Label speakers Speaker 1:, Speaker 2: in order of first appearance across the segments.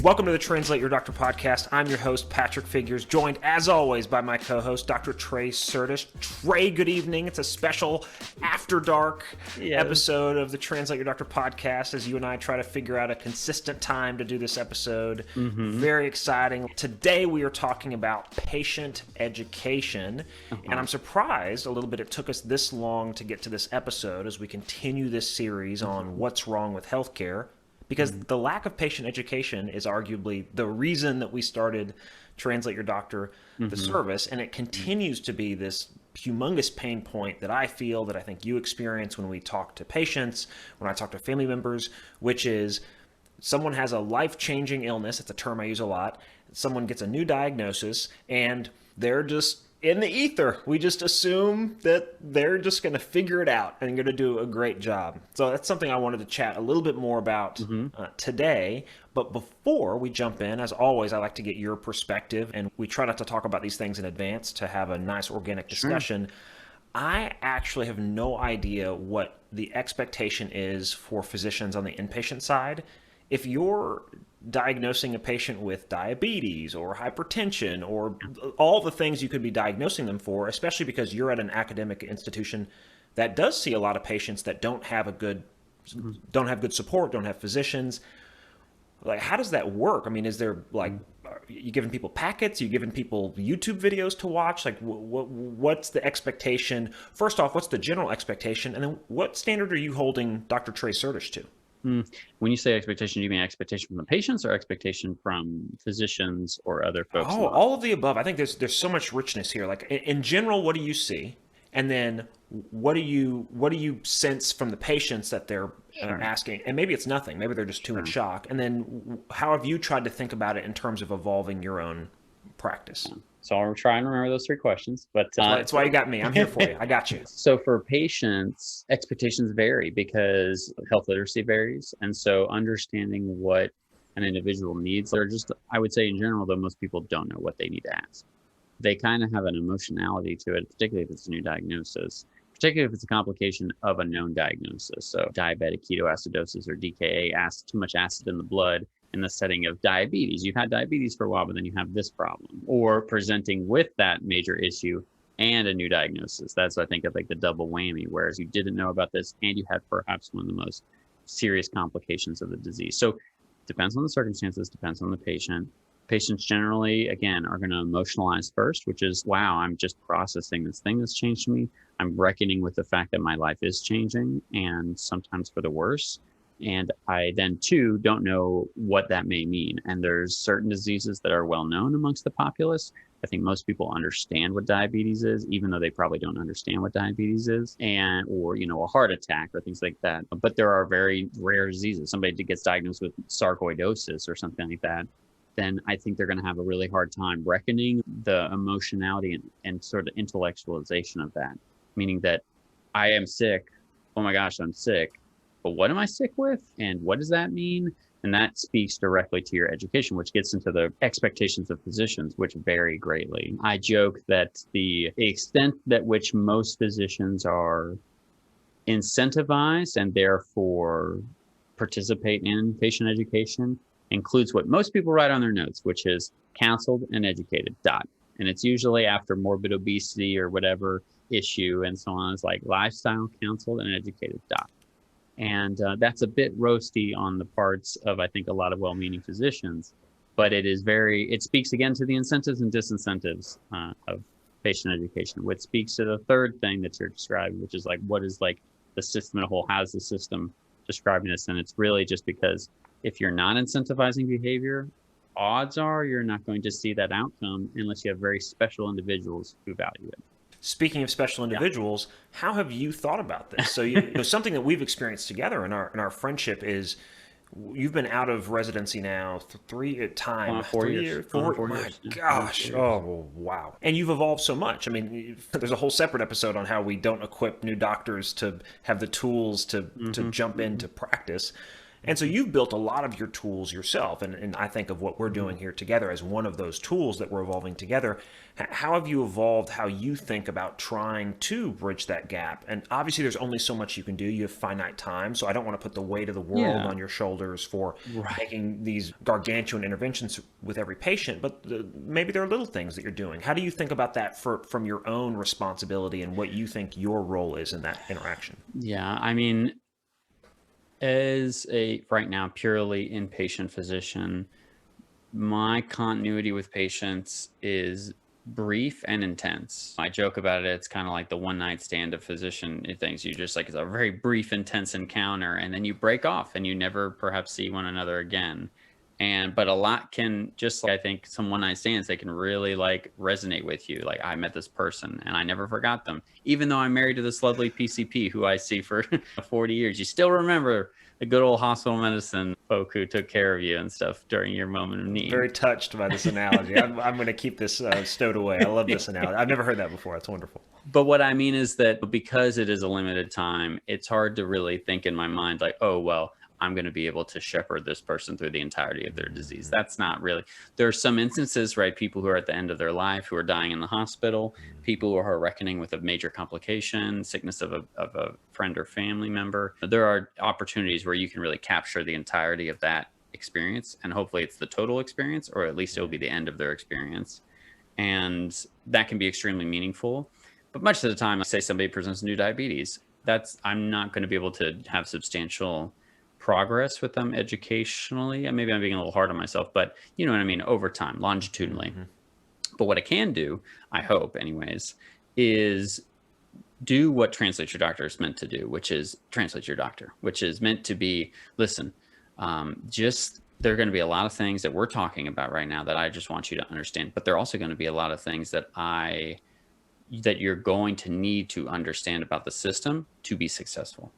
Speaker 1: Welcome to the Translate Your Doctor podcast. I'm your host, Patrick Figures, joined as always by my co-host, Dr. Trey Sertish. Trey, good evening. It's a special After Dark episode of the Translate Your Doctor podcast as you and I try to figure out a consistent time to do this episode. Very exciting. Today we are talking about patient education, and I'm surprised a little bit it took us this long to get to this episode as we continue this series on what's wrong with healthcare. Because the lack of patient education is arguably the reason that we started Translate Your Doctor, the service, and it continues to be this humongous pain point that I feel, that I think you experience when we talk to patients, when I talk to family members, which is someone has a life-changing illness. It's a term I use a lot. Someone gets a new diagnosis, and they're just in the ether. We just assume that they're just going to figure it out and going to do a great job. So that's something I wanted to chat a little bit more about today. But before we jump in, as always, I like to get your perspective, and we try not to talk about these things in advance to have a nice organic discussion. I actually have no idea what the expectation is for physicians on the inpatient side. If you're diagnosing a patient with diabetes or hypertension or all the things you could be diagnosing them for, especially because you're at an academic institution that does see a lot of patients that don't have good support, don't have physicians. Like, how does that work? I mean, is there are you giving people packets? Are you giving people YouTube videos to watch? Like, what's the expectation? First off, what's the general expectation? And then what standard are you holding Dr. Trey Sertish to?
Speaker 2: When you say expectation, do you mean expectation from the patients or expectation from physicians or other folks?
Speaker 1: Oh, all of the above. I think there's so much richness here. Like, in general, what do you see? And then what do you sense from the patients that they're asking? And maybe it's nothing. Maybe they're just too in shock. And then how have you tried to think about it in terms of evolving your own practice?
Speaker 2: So I'll try and remember those three questions. But
Speaker 1: that's why you got me. I'm here for you. I got you.
Speaker 2: So for patients, expectations vary because health literacy varies. And so understanding what an individual needs, or just, I would say in general, though, most people don't know what they need to ask. They kind of have an emotionality to it, particularly if it's a new diagnosis, particularly if it's a complication of a known diagnosis. So diabetic ketoacidosis or DKA, too much acid in the blood, in the setting of diabetes. You've had diabetes for a while, but then you have this problem, or presenting with that major issue and a new diagnosis. That's, I think, of like the double whammy, whereas you didn't know about this and you had perhaps one of the most serious complications of the disease. So depends on the circumstances, depends on the patient. Patients generally, again, are going to emotionalize first, which is, wow, I'm just processing this thing that's changed me. I'm reckoning with the fact that my life is changing, and sometimes for the worse. And I then, too, don't know what that may mean. And there's certain diseases that are well known amongst the populace. I think most people understand what diabetes is, even though they probably don't understand what diabetes is, or a heart attack or things like that. But there are very rare diseases. Somebody gets diagnosed with sarcoidosis or something like that, then I think they're going to have a really hard time reckoning the emotionality and sort of intellectualization of that, meaning that I am sick. Oh my gosh, I'm sick. But what am I sick with? And what does that mean? And that speaks directly to your education, which gets into the expectations of physicians, which vary greatly. I joke that the extent that which most physicians are incentivized and therefore participate in patient education includes what most people write on their notes, which is counseled and educated, dot. And it's usually after morbid obesity or whatever issue and so on. It's like lifestyle, counseled, and educated, dot. And that's a bit roasty on the parts of, I think, a lot of well-meaning physicians, but it speaks again to the incentives and disincentives of patient education, which speaks to the third thing that you're describing, which is like, what is like the system in a whole? How's the system describing this? And it's really just because if you're not incentivizing behavior, odds are you're not going to see that outcome unless you have very special individuals who value it.
Speaker 1: Speaking of special individuals, how have you thought about this? So something that we've experienced together in our friendship is you've been out of residency now 4 years. My gosh. Oh, wow. And you've evolved so much. I mean, there's a whole separate episode on how we don't equip new doctors to have the tools to jump into practice. And so you've built a lot of your tools yourself. And I think of what we're doing here together as one of those tools that we're evolving together. How have you evolved how you think about trying to bridge that gap? And obviously there's only so much you can do. You have finite time. So I don't want to put the weight of the world on your shoulders for making these gargantuan interventions with every patient. But maybe there are little things that you're doing. How do you think about that from your own responsibility and what you think your role is in that interaction?
Speaker 2: Yeah, I mean, as a right now purely inpatient physician, my continuity with patients is brief and intense. I joke about it. It's kind of like the one night stand of physician things. You just like, it's a very brief, intense encounter, and then you break off and you never perhaps see one another again. But a lot can, just like I think some one night stands, they can really like resonate with you. Like, I met this person and I never forgot them. Even though I'm married to this lovely PCP who I see for 40 years, you still remember the good old hospital medicine folk who took care of you and stuff during your moment of need.
Speaker 1: Very touched by this analogy. I'm going to keep this stowed away. I love this analogy. I've never heard that before. That's wonderful.
Speaker 2: But what I mean is that because it is a limited time, it's hard to really think in my mind like, oh, well, I'm going to be able to shepherd this person through the entirety of their disease. That's not really. There are some instances, right? People who are at the end of their life, who are dying in the hospital, people who are reckoning with a major complication, sickness of a friend or family member. There are opportunities where you can really capture the entirety of that experience. And hopefully it's the total experience, or at least it will be the end of their experience. And that can be extremely meaningful. But much of the time, say somebody presents new diabetes, I'm not going to be able to have substantial progress with them educationally. And maybe I'm being a little hard on myself, but you know what I mean, over time, longitudinally. But what I can do, I hope anyways, is do what Translate Your Doctor is meant to do, which is translate your doctor, which is meant to be, listen, there are going to be a lot of things that we're talking about right now that I just want you to understand, but there are also going to be a lot of things that you're going to need to understand about the system to be successful.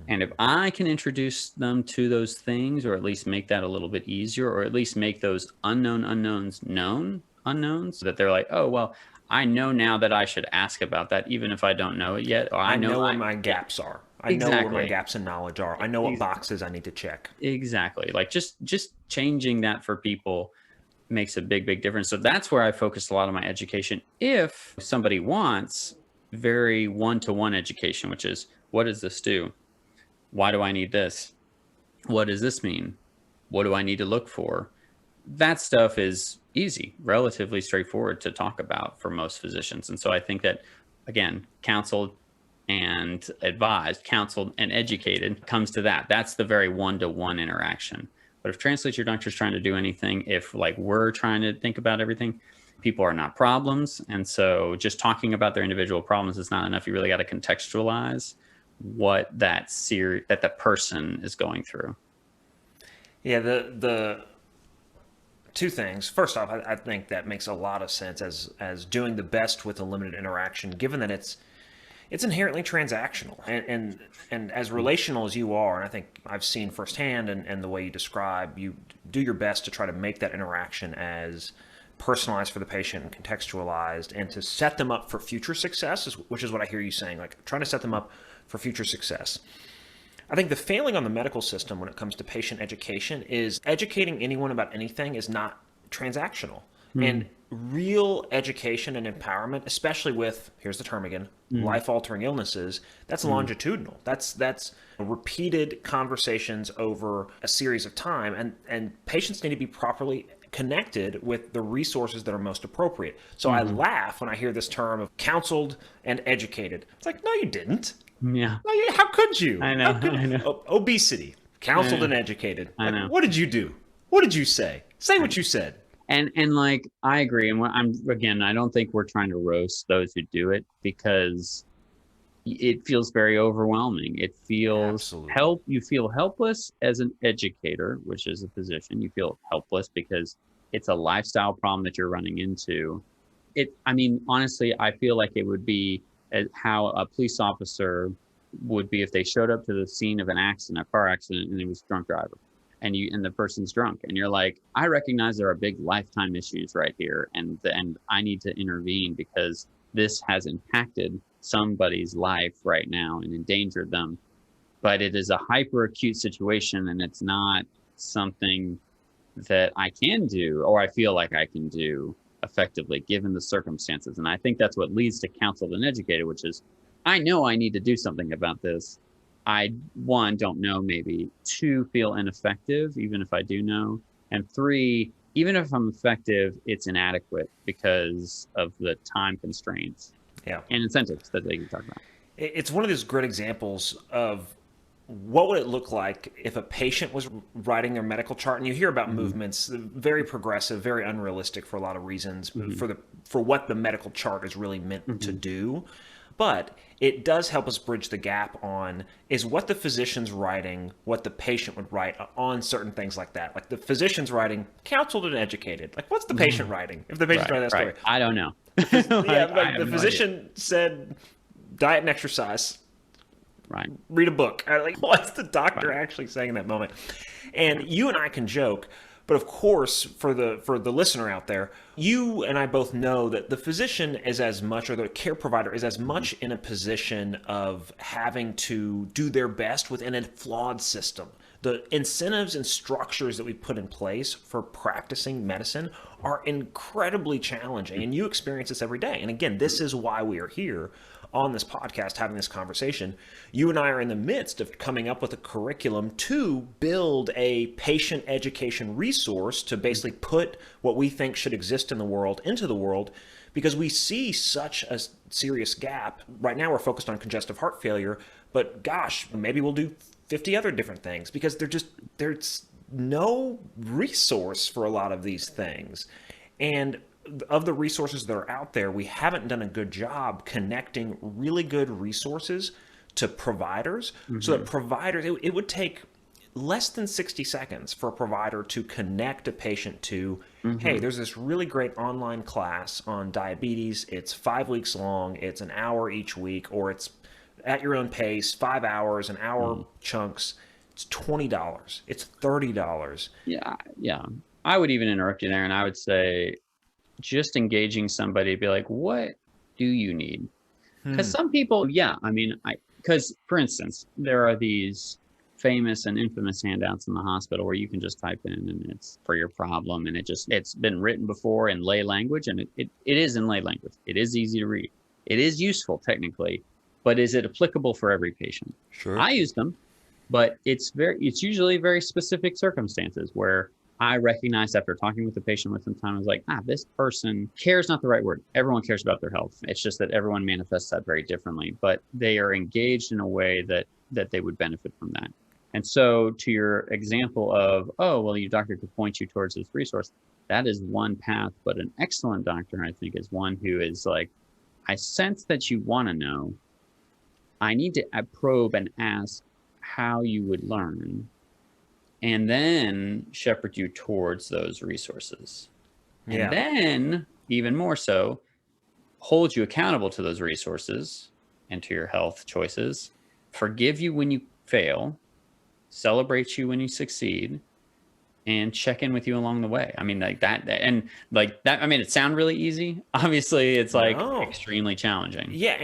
Speaker 2: And if I can introduce them to those things, or at least make that a little bit easier, or at least make those unknown unknowns known unknowns, so that they're like, oh, well, I know now that I should ask about that, even if I don't know it yet. Or
Speaker 1: I know where my gaps are. I know where my gaps in knowledge are. I know what boxes I need to check.
Speaker 2: Exactly. Like just changing that for people makes a big, big difference. So that's where I focus a lot of my education. If somebody wants very one-to-one education, which is, what does this do? Why do I need this? What does this mean? What do I need to look for? That stuff is easy, relatively straightforward to talk about for most physicians. And so I think that, again, counseled and advised, counseled and educated comes to that. That's the very one-to-one interaction. But if Translate Your Doctor is trying to do anything, if like we're trying to think about everything, people are not problems. And so just talking about their individual problems is not enough. You really got to contextualize what that the person is going through.
Speaker 1: Yeah, the two things. First off, I think that makes a lot of sense as doing the best with a limited interaction, given that it's inherently transactional and as relational as you are, and I think I've seen firsthand and the way you describe, you do your best to try to make that interaction as personalized for the patient and contextualized, and to set them up for future success, which is what I hear you saying, like trying to set them up for future success. I think the failing on the medical system when it comes to patient education is educating anyone about anything is not transactional. And real education and empowerment, especially with, here's the term again, life-altering illnesses, that's longitudinal. That's repeated conversations over a series of time, and patients need to be properly connected with the resources that are most appropriate. So I laugh when I hear this term of counseled and educated. It's like, no, you didn't.
Speaker 2: Yeah.
Speaker 1: How could you?
Speaker 2: I know.
Speaker 1: Obesity, counseled and educated. Like, I know. What did you do? What did you say? Say what you said.
Speaker 2: And like, I agree. And I don't think we're trying to roast those who do it, because it feels very overwhelming. It feels you feel helpless as an educator, which is a physician. You feel helpless because it's a lifestyle problem that you're running into. Honestly, I feel like it would be how a police officer would be if they showed up to the scene of a car accident, and it was a drunk driver. And the person's drunk, and you're like, I recognize there are big lifetime issues right here, and I need to intervene because this has impacted somebody's life right now and endangered them. but it is a hyper acute situation, and it's not something that I can do or I feel like I can do effectively given the circumstances. And I think that's what leads to counseled and educated, which is I know I need to do something about this. I, one, don't know, maybe. Two, feel ineffective, even if I do know. And three, even if I'm effective, it's inadequate because of the time constraints and incentives that they talk about.
Speaker 1: It's one of those great examples of what would it look like if a patient was writing their medical chart, and you hear about movements, very progressive, very unrealistic for a lot of reasons, for what the medical chart is really meant to do. But it does help us bridge the gap on is what the physician's writing, what the patient would write on certain things like that. Like the physician's writing, counseled and educated. Like what's the patient writing? If the patient's writing that story.
Speaker 2: I don't know.
Speaker 1: The physician said diet and exercise.
Speaker 2: Right.
Speaker 1: Read a book. Like, what's the doctor actually saying in that moment? And you and I can joke, but of course, for the listener out there, you and I both know that the physician is as much, or the care provider is as much in a position of having to do their best within a flawed system. The incentives and structures that we put in place for practicing medicine are incredibly challenging, and you experience this every day. And again, this is why we are here on this podcast having this conversation. You and I are in the midst of coming up with a curriculum to build a patient education resource to basically put what we think should exist in the world into the world, because we see such a serious gap. Right now we're focused on congestive heart failure, but gosh, maybe we'll do 50 other different things because there's no resource for a lot of these things. And of the resources that are out there, we haven't done a good job connecting really good resources to providers, so that providers, it would take less than 60 seconds for a provider to connect a patient to, hey, there's this really great online class on diabetes. It's 5 weeks long. It's an hour each week, or it's at your own pace, 5 hours, an hour chunks. It's $20. It's $30.
Speaker 2: Yeah. I would even interrupt you there, and I would say, just engaging somebody, be like, what do you need? Because some people, because for instance, there are these famous and infamous handouts in the hospital where you can just type in and it's for your problem, and it's been written before in lay language, and it is in lay language. It is easy to read. It is useful technically, but is it applicable for every patient?
Speaker 1: Sure.
Speaker 2: I use them, but it's usually very specific circumstances where I recognized after talking with the patient with some time, I was like, this person cares, not the right word. Everyone cares about their health. It's just that everyone manifests that very differently, but they are engaged in a way that they would benefit from that. And so to your example of, your doctor could point you towards this resource, that is one path, but an excellent doctor, I think, is one who is like, I sense that you want to know. I need to probe and ask how you would learn, and then shepherd you towards those resources. And then, even more so, hold you accountable to those resources and to your health choices, forgive you when you fail, celebrate you when you succeed, and check in with you along the way. I mean, like that, and like that, I mean, it sounds really easy. Obviously, it's like extremely challenging.
Speaker 1: Yeah,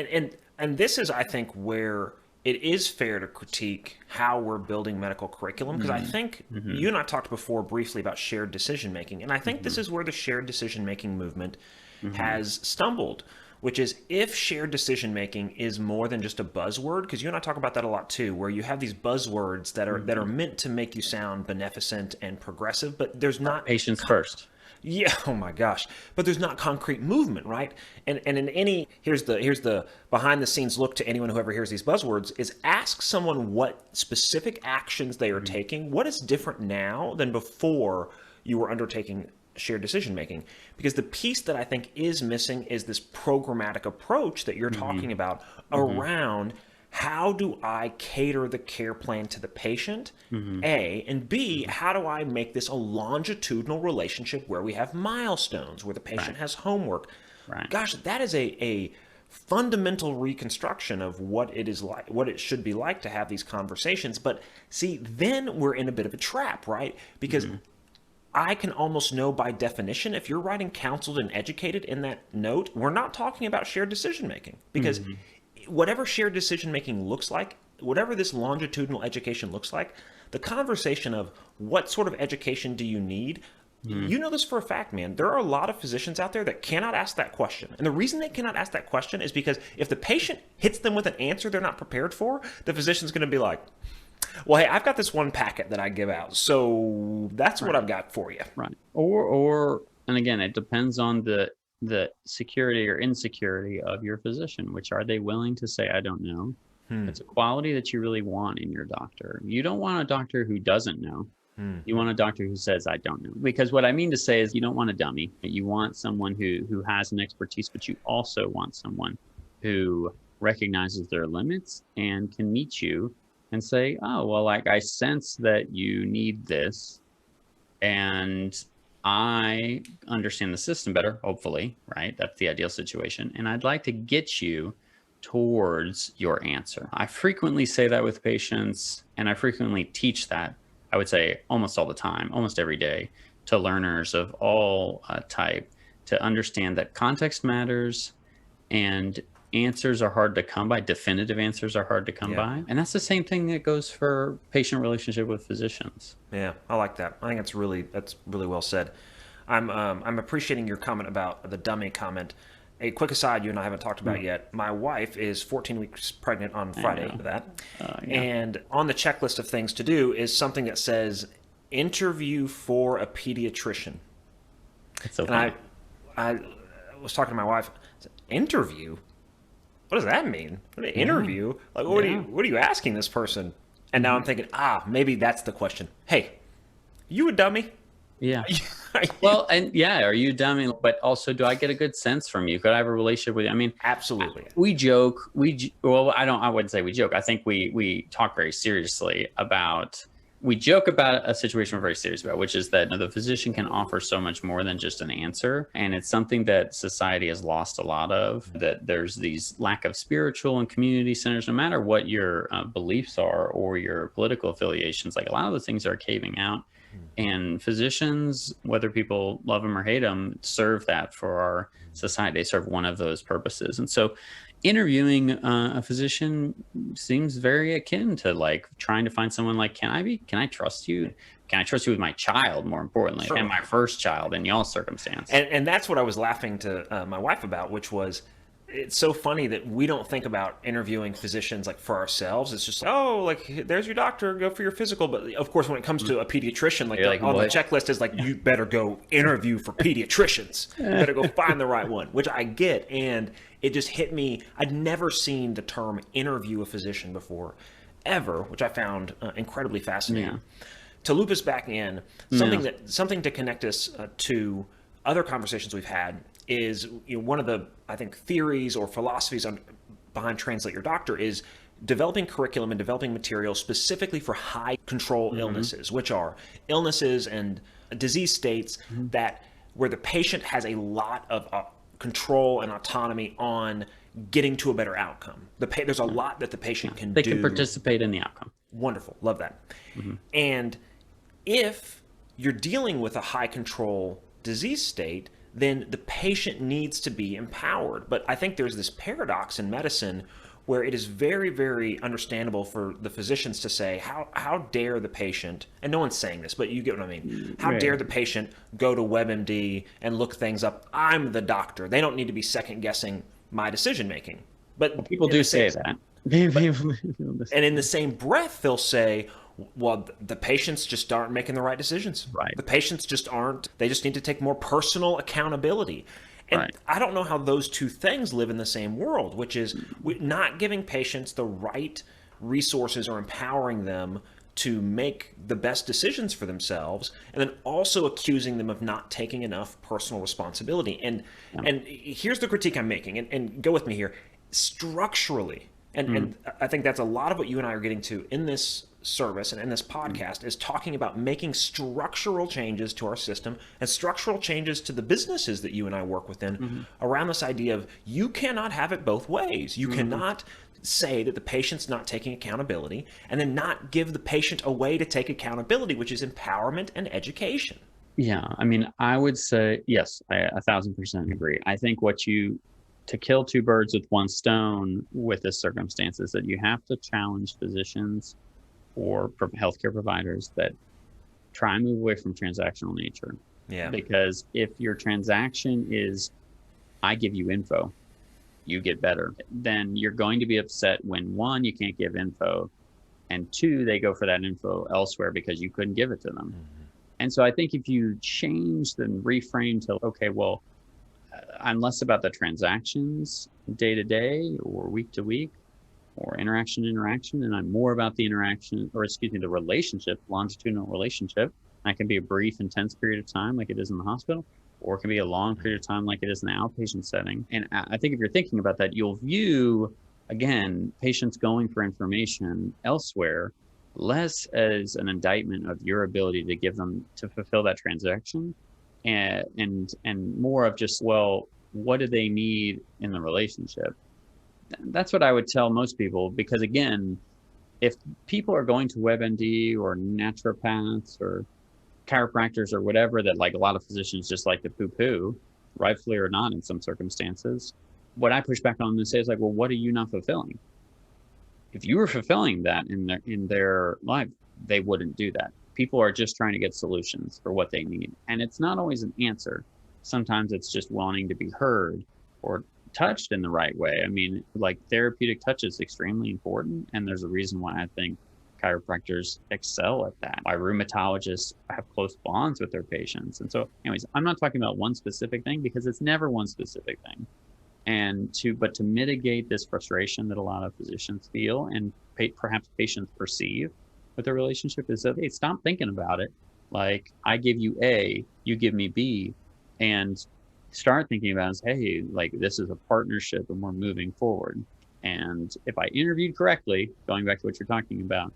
Speaker 1: and this is, I think, where it is fair to critique how we're building medical curriculum, because I think you and I talked before briefly about shared decision making, and I think this is where the shared decision making movement has stumbled, which is if shared decision making is more than just a buzzword, because you and I talk about that a lot too, where you have these buzzwords that are meant to make you sound beneficent and progressive, but there's not
Speaker 2: patients first.
Speaker 1: Yeah, oh my gosh. But there's not concrete movement, right? And in any, here's the behind the scenes look to anyone who ever hears these buzzwords, is ask someone what specific actions they are taking. What is different now than before you were undertaking shared decision making? Because the piece that I think is missing is this programmatic approach that you're talking about around how do I cater the care plan to the patient, A, and B, how do I make this a longitudinal relationship where we have milestones, where the patient has homework. Gosh, that is a fundamental reconstruction of what it is like, what it should be like to have these conversations. But see, then we're in a bit of a trap, right? Because I can almost know by definition, if you're writing counseled and educated in that note, we're not talking about shared decision making, because whatever shared decision making looks like whatever this longitudinal education looks like, the conversation of what sort of education do you need, you know this for a fact, man. There are a lot of physicians out there that cannot ask that question. And the reason they cannot ask that question is because if the patient hits them with an answer they're not prepared for, the physician's going to be like, well, hey, I've got this one packet that I give out, so that's what I've got for you.
Speaker 2: Right. Or and again, it depends on the security or insecurity of your physician, which are they willing to say, I don't know? It's a quality that you really want in your doctor. You don't want a doctor who doesn't know. You want a doctor who says, I don't know. Because what I mean to say is you don't want a dummy. You want someone who has an expertise, but you also want someone who recognizes their limits and can meet you and say, oh, well, like I sense that you need this and I understand the system better, hopefully, right? That's the ideal situation. And I'd like to get you towards your answer. I frequently say that with patients, and I frequently teach that, I would say almost all the time, almost every day, to learners of all type, to understand that context matters and answers are hard to come by. Definitive answers are hard to come by. And that's the same thing that goes for patient relationship with physicians.
Speaker 1: Yeah, I like that. I think that's really well said. I'm appreciating your comment about the dummy comment. A quick aside, you and I haven't talked about yet. My wife is 14 weeks pregnant on Friday for that. And on the checklist of things to do is something that says interview for a pediatrician.
Speaker 2: It's so
Speaker 1: funny. I was talking to my wife. I said, interview? What does that mean? What an interview? Like, what are you asking this person? And now I'm thinking, maybe that's the question. Hey, you a dummy?
Speaker 2: Yeah. Well, and are you dummy? But also, do I get a good sense from you? Could I have a relationship with you? I mean,
Speaker 1: absolutely.
Speaker 2: We joke. I wouldn't say we joke. I think we talk very seriously about. We joke about a situation we're very serious about, which is that the physician can offer so much more than just an answer. And it's something that society has lost a lot of, that there's these lack of spiritual and community centers, no matter what your beliefs are or your political affiliations, like a lot of the things are caving out. And physicians, whether people love them or hate them, serve that for our society. They serve one of those purposes. And so interviewing a physician seems very akin to like trying to find someone like, can I trust you? Can I trust you with my child, more importantly, and my first child in y'all's circumstance?
Speaker 1: And that's what I was laughing to my wife about, which was, it's so funny that we don't think about interviewing physicians like for ourselves. It's just like, oh, like there's your doctor, go for your physical. But of course, when it comes to a pediatrician, like on the checklist is like, you better go interview for pediatricians. You better go find the right one, which I get. And it just hit me. I'd never seen the term interview a physician before, ever, which I found incredibly fascinating. To loop us back in, something to connect us to other conversations we've had is, one of the, I think, theories or philosophies behind Translate Your Doctor is developing curriculum and developing material specifically for high control illnesses, which are illnesses and disease states that where the patient has a lot of control and autonomy on getting to a better outcome. There's a lot that the patient can do.
Speaker 2: They can participate in the outcome.
Speaker 1: Wonderful. Love that. And if you're dealing with a high control disease state, then the patient needs to be empowered. But I think there's this paradox in medicine where it is very, very understandable for the physicians to say, how dare the patient, and no one's saying this, but you get what I mean. How dare the patient go to WebMD and look things up? I'm the doctor. They don't need to be second guessing my decision making. But
Speaker 2: people do say that.
Speaker 1: And in the same breath, they'll say, well, the patients just aren't making the right decisions.
Speaker 2: Right.
Speaker 1: The patients just aren't. They just need to take more personal accountability. And I don't know how those two things live in the same world, which is not giving patients the right resources or empowering them to make the best decisions for themselves, and then also accusing them of not taking enough personal responsibility. And here's the critique I'm making, and go with me here. Structurally, and I think that's a lot of what you and I are getting to in this service and in this podcast is talking about making structural changes to our system and structural changes to the businesses that you and I work within around this idea of you cannot have it both ways. You cannot say that the patient's not taking accountability and then not give the patient a way to take accountability, which is empowerment and education.
Speaker 2: Yeah, I mean, I would say, yes, I 1,000% agree. I think what you to kill two birds with one stone with this circumstance is that you have to challenge physicians or healthcare providers that try and move away from transactional nature.
Speaker 1: Yeah.
Speaker 2: Because if your transaction is, I give you info, you get better, then you're going to be upset when, one, you can't give info, and two, they go for that info elsewhere because you couldn't give it to them. Mm-hmm. And so I think if you change the reframe to, okay, well, I'm less about the transactions day to day or week to week or interaction to interaction, and I'm more about the interaction, or excuse me, the relationship, longitudinal relationship. That can be a brief, intense period of time like it is in the hospital, or it can be a long period of time like it is in the outpatient setting. And I think if you're thinking about that, you'll view, again, patients going for information elsewhere less as an indictment of your ability to give them, to fulfill that transaction, and more of just, well, what do they need in the relationship? That's what I would tell most people, because again, if people are going to WebMD or naturopaths or chiropractors or whatever that like a lot of physicians just like to poo-poo, rightfully or not in some circumstances, what I push back on and say is like, well, what are you not fulfilling? If you were fulfilling that in their life, they wouldn't do that. People are just trying to get solutions for what they need. And it's not always an answer. Sometimes it's just wanting to be heard or touched in the right way. I mean, like therapeutic touch is extremely important. And there's a reason why I think chiropractors excel at that. Why rheumatologists have close bonds with their patients. And so anyways, I'm not talking about one specific thing because it's never one specific thing. But to mitigate this frustration that a lot of physicians feel and perhaps patients perceive with their relationship is that, hey, stop thinking about it like I give you A, you give me B, and start thinking about it as, hey, like this is a partnership and we're moving forward. And if I interviewed correctly, going back to what you're talking about,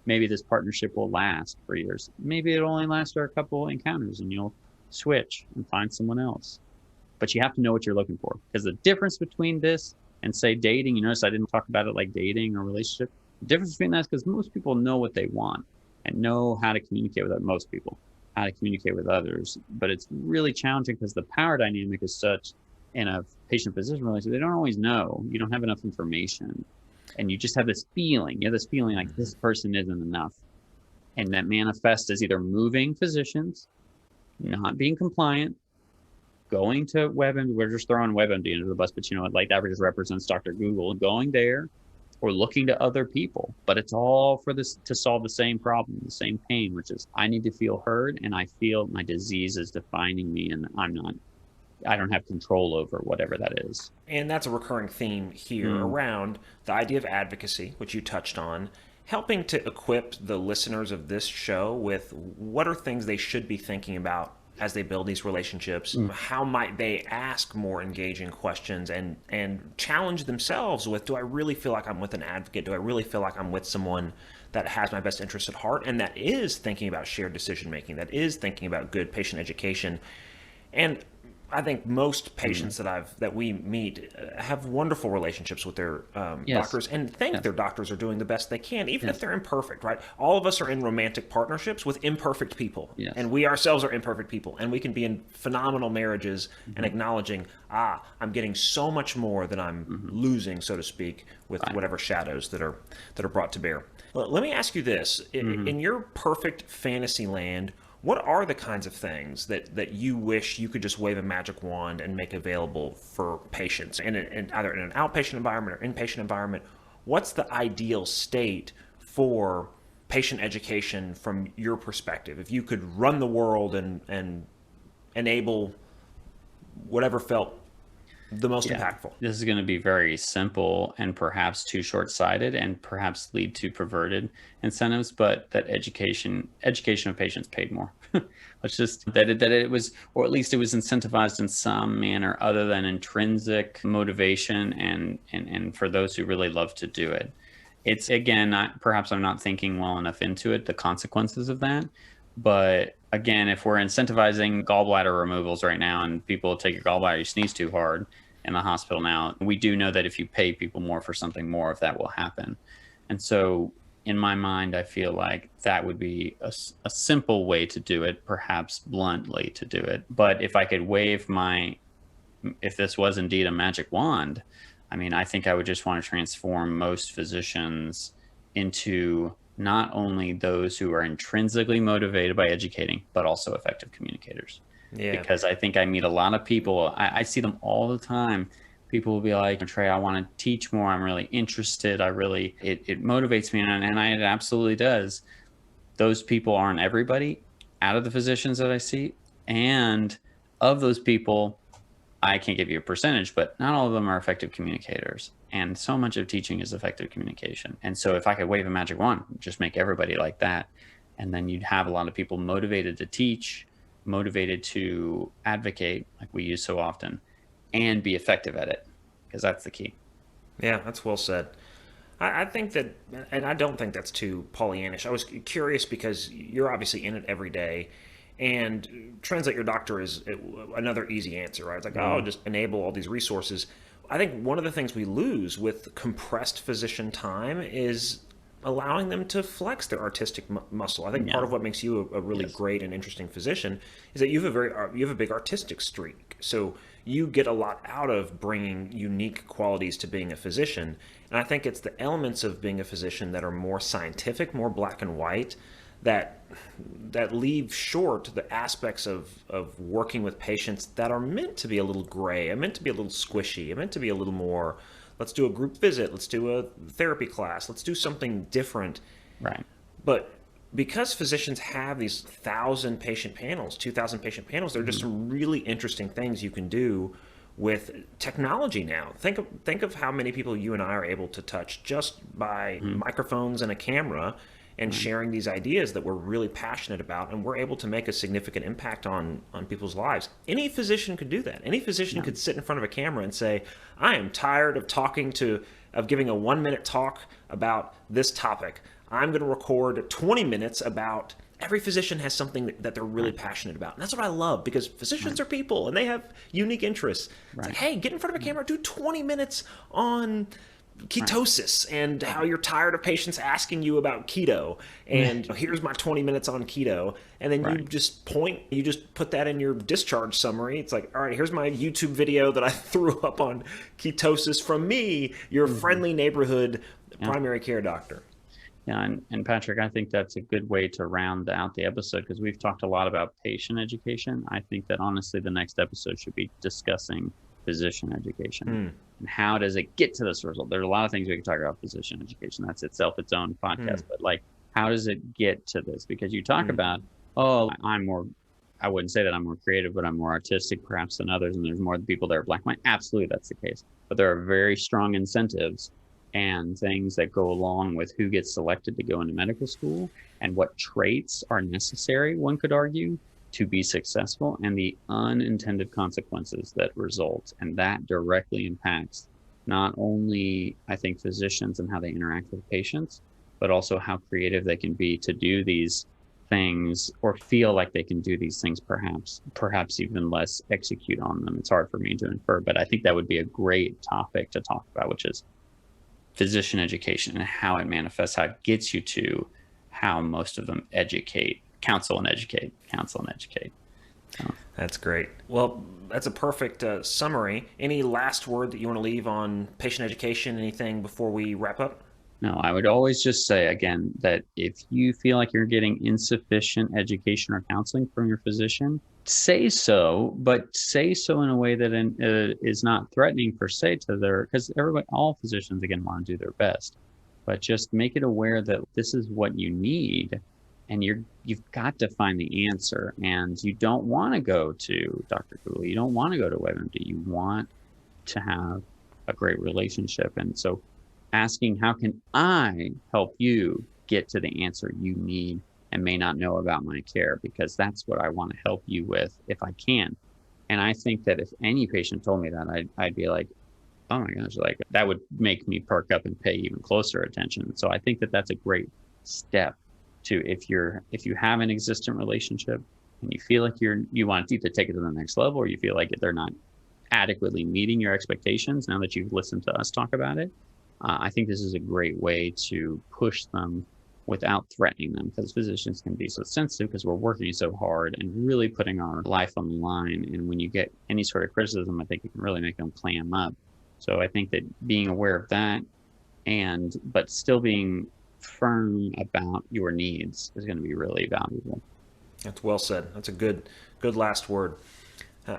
Speaker 2: maybe this partnership will last for years. Maybe it'll only last for a couple encounters and you'll switch and find someone else. But you have to know what you're looking for, because the difference between this and say dating, you notice I didn't talk about it like dating or relationship. The difference between that is because most people know what they want and know how to communicate with that. Most people, how to communicate with others. But it's really challenging because the power dynamic is such in a patient-physician relationship. They don't always know. You don't have enough information. And you just have this feeling. You have this feeling like this person isn't enough. And that manifests as either moving physicians, not being compliant, going to WebMD, we're just throwing WebMD under the bus, but like that just represents Dr. Google, going there or looking to other people. But it's all for this to solve the same problem, the same pain, which is I need to feel heard and I feel my disease is defining me and I don't have control over whatever that is.
Speaker 1: And that's a recurring theme here around the idea of advocacy, which you touched on, helping to equip the listeners of this show with what are things they should be thinking about as they build these relationships. How might they ask more engaging questions and challenge themselves with, do I really feel like I'm with an advocate? Do I really feel like I'm with someone that has my best interest at heart and that is thinking about shared decision making, that is thinking about good patient education? And I think most patients that we meet have wonderful relationships with their doctors and think their doctors are doing the best they can, even if they're imperfect, right? All of us are in romantic partnerships with imperfect people, and we ourselves are imperfect people, and we can be in phenomenal marriages and acknowledging, I'm getting so much more than I'm losing, so to speak, with whatever shadows that are brought to bear. Well, let me ask you this: in your perfect fantasy land, what are the kinds of things that you wish you could just wave a magic wand and make available for patients in either in an outpatient environment or inpatient environment? What's the ideal state for patient education from your perspective? If you could run the world and enable whatever felt the most impactful.
Speaker 2: This is going to be very simple and perhaps too short-sighted and perhaps lead to perverted incentives, but that education of patients paid more. Let's just that it was, or at least it was incentivized in some manner other than intrinsic motivation and for those who really love to do it. It's, again, perhaps I'm not thinking well enough into it, the consequences of that. But again, if we're incentivizing gallbladder removals right now and people take your gallbladder, you sneeze too hard in the hospital now, we do know that if you pay people more for something, more of that will happen. And so in my mind, I feel like that would be a simple way to do it, perhaps bluntly to do it. But if I could wave my if this was indeed a magic wand, I mean, I think I would just want to transform most physicians into not only those who are intrinsically motivated by educating, but also effective communicators.
Speaker 1: Yeah.
Speaker 2: Because I think I meet a lot of people, I see them all the time. People will be like, Trey, I want to teach more. I'm really interested. It motivates me. And it absolutely does. Those people aren't everybody out of the physicians that I see. And of those people, I can't give you a percentage, but not all of them are effective communicators. And so much of teaching is effective communication. And so if I could wave a magic wand, just make everybody like that, and then you'd have a lot of people motivated to teach, motivated to advocate, like we use so often, and be effective at it, because that's the key.
Speaker 1: Yeah, that's well said. I think that, and I don't think that's too Pollyannish. I was curious because you're obviously in it every day, and translate your doctor is another easy answer, right? It's like, oh, just enable all these resources. I think one of the things we lose with compressed physician time is allowing them to flex their artistic muscle. I think part of what makes you a really great and interesting physician is that you have a big artistic streak. So you get a lot out of bringing unique qualities to being a physician. And I think it's the elements of being a physician that are more scientific, more black and white, that leave short the aspects of working with patients that are meant to be a little gray, are meant to be a little squishy, are meant to be a little more, let's do a group visit, let's do a therapy class, let's do something different.
Speaker 2: Right.
Speaker 1: But because physicians have these 1,000 patient panels, 2,000 patient panels, there are just some really interesting things you can do with technology now. Think of how many people you and I are able to touch just by microphones and a camera, and sharing these ideas that we're really passionate about, and we're able to make a significant impact on people's lives. Any physician could do that. Any physician could sit in front of a camera and say, I am tired of giving a 1-minute talk about this topic. I'm going to record 20 minutes about. Every physician has something that they're really passionate about. And that's what I love, because physicians are people and they have unique interests. It's like, hey, get in front of a camera, do 20 minutes on ketosis and how you're tired of patients asking you about keto, and here's my 20 minutes on keto, and then you just put that in your discharge summary. It's like, all right, here's my YouTube video that I threw up on ketosis from me, your friendly neighborhood primary care doctor.
Speaker 2: Yeah, and Patrick, I think that's a good way to round out the episode, because we've talked a lot about patient education. I think that honestly the next episode should be discussing physician education. And how does it get to this result? There's a lot of things we can talk about physician education. That's itself its own podcast. But like, how does it get to this? Because you talk about, I wouldn't say that I'm more creative, but I'm more artistic perhaps than others. And there's more people that are black and white. Absolutely, that's the case. But there are very strong incentives and things that go along with who gets selected to go into medical school and what traits are necessary, one could argue, to be successful, and the unintended consequences that result. And that directly impacts not only, I think, physicians and how they interact with patients, but also how creative they can be to do these things, or feel like they can do these things, perhaps even less execute on them. It's hard for me to infer, but I think that would be a great topic to talk about, which is physician education and how it manifests, how it gets you to how most of them counsel and educate. So.
Speaker 1: That's great. Well, that's a perfect summary. Any last word that you want to leave on patient education? Anything before we wrap up?
Speaker 2: No, I would always just say again that if you feel like you're getting insufficient education or counseling from your physician, say so, but say so in a way that is not threatening per se to because all physicians again want to do their best, but just make it aware that this is what you need. And you've got to find the answer, and you don't want to go to Dr. Google. You don't want to go to WebMD. You want to have a great relationship. And so asking, how can I help you get to the answer you need and may not know about my care? Because that's what I want to help you with if I can. And I think that if any patient told me that, I'd be like, oh my gosh, like that would make me perk up and pay even closer attention. So I think that that's a great step to, if you have an existing relationship and you feel like you want to either take it to the next level, or you feel like they're not adequately meeting your expectations now that you've listened to us talk about it. I think this is a great way to push them without threatening them, because physicians can be so sensitive because we're working so hard and really putting our life on the line. And when you get any sort of criticism, I think it can really make them clam up. So I think that being aware of that but still being firm about your needs is going to be really valuable.
Speaker 1: That's well said. That's a good last word.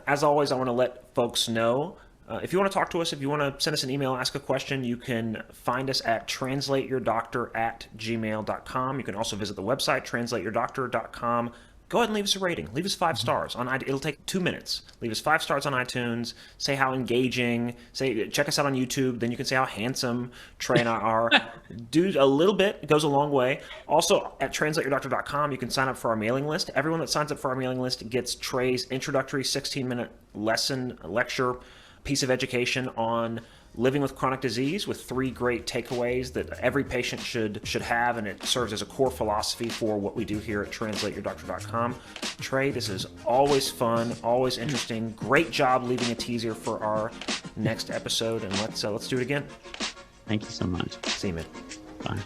Speaker 1: As always, I want to let folks know, if you want to talk to us, if you want to send us an email, ask a question, you can find us at translateyourdoctor@gmail.com. You can also visit the website, translateyourdoctor.com. Go ahead and leave us a rating. Leave us 5 stars. It'll take 2 minutes. Leave us 5 stars on iTunes. Say how engaging. Check us out on YouTube. Then you can say how handsome Trey and I are. Do a little bit. It goes a long way. Also, at translateyourdoctor.com, you can sign up for our mailing list. Everyone that signs up for our mailing list gets Trey's introductory 16-minute lecture piece of education on living with chronic disease, with 3 great takeaways that every patient should have, and it serves as a core philosophy for what we do here at translateyourdoctor.com. Trey, this is always fun, always interesting. Great job leaving a teaser for our next episode, and let's do it again.
Speaker 2: Thank you so much.
Speaker 1: See you, man.
Speaker 2: Bye.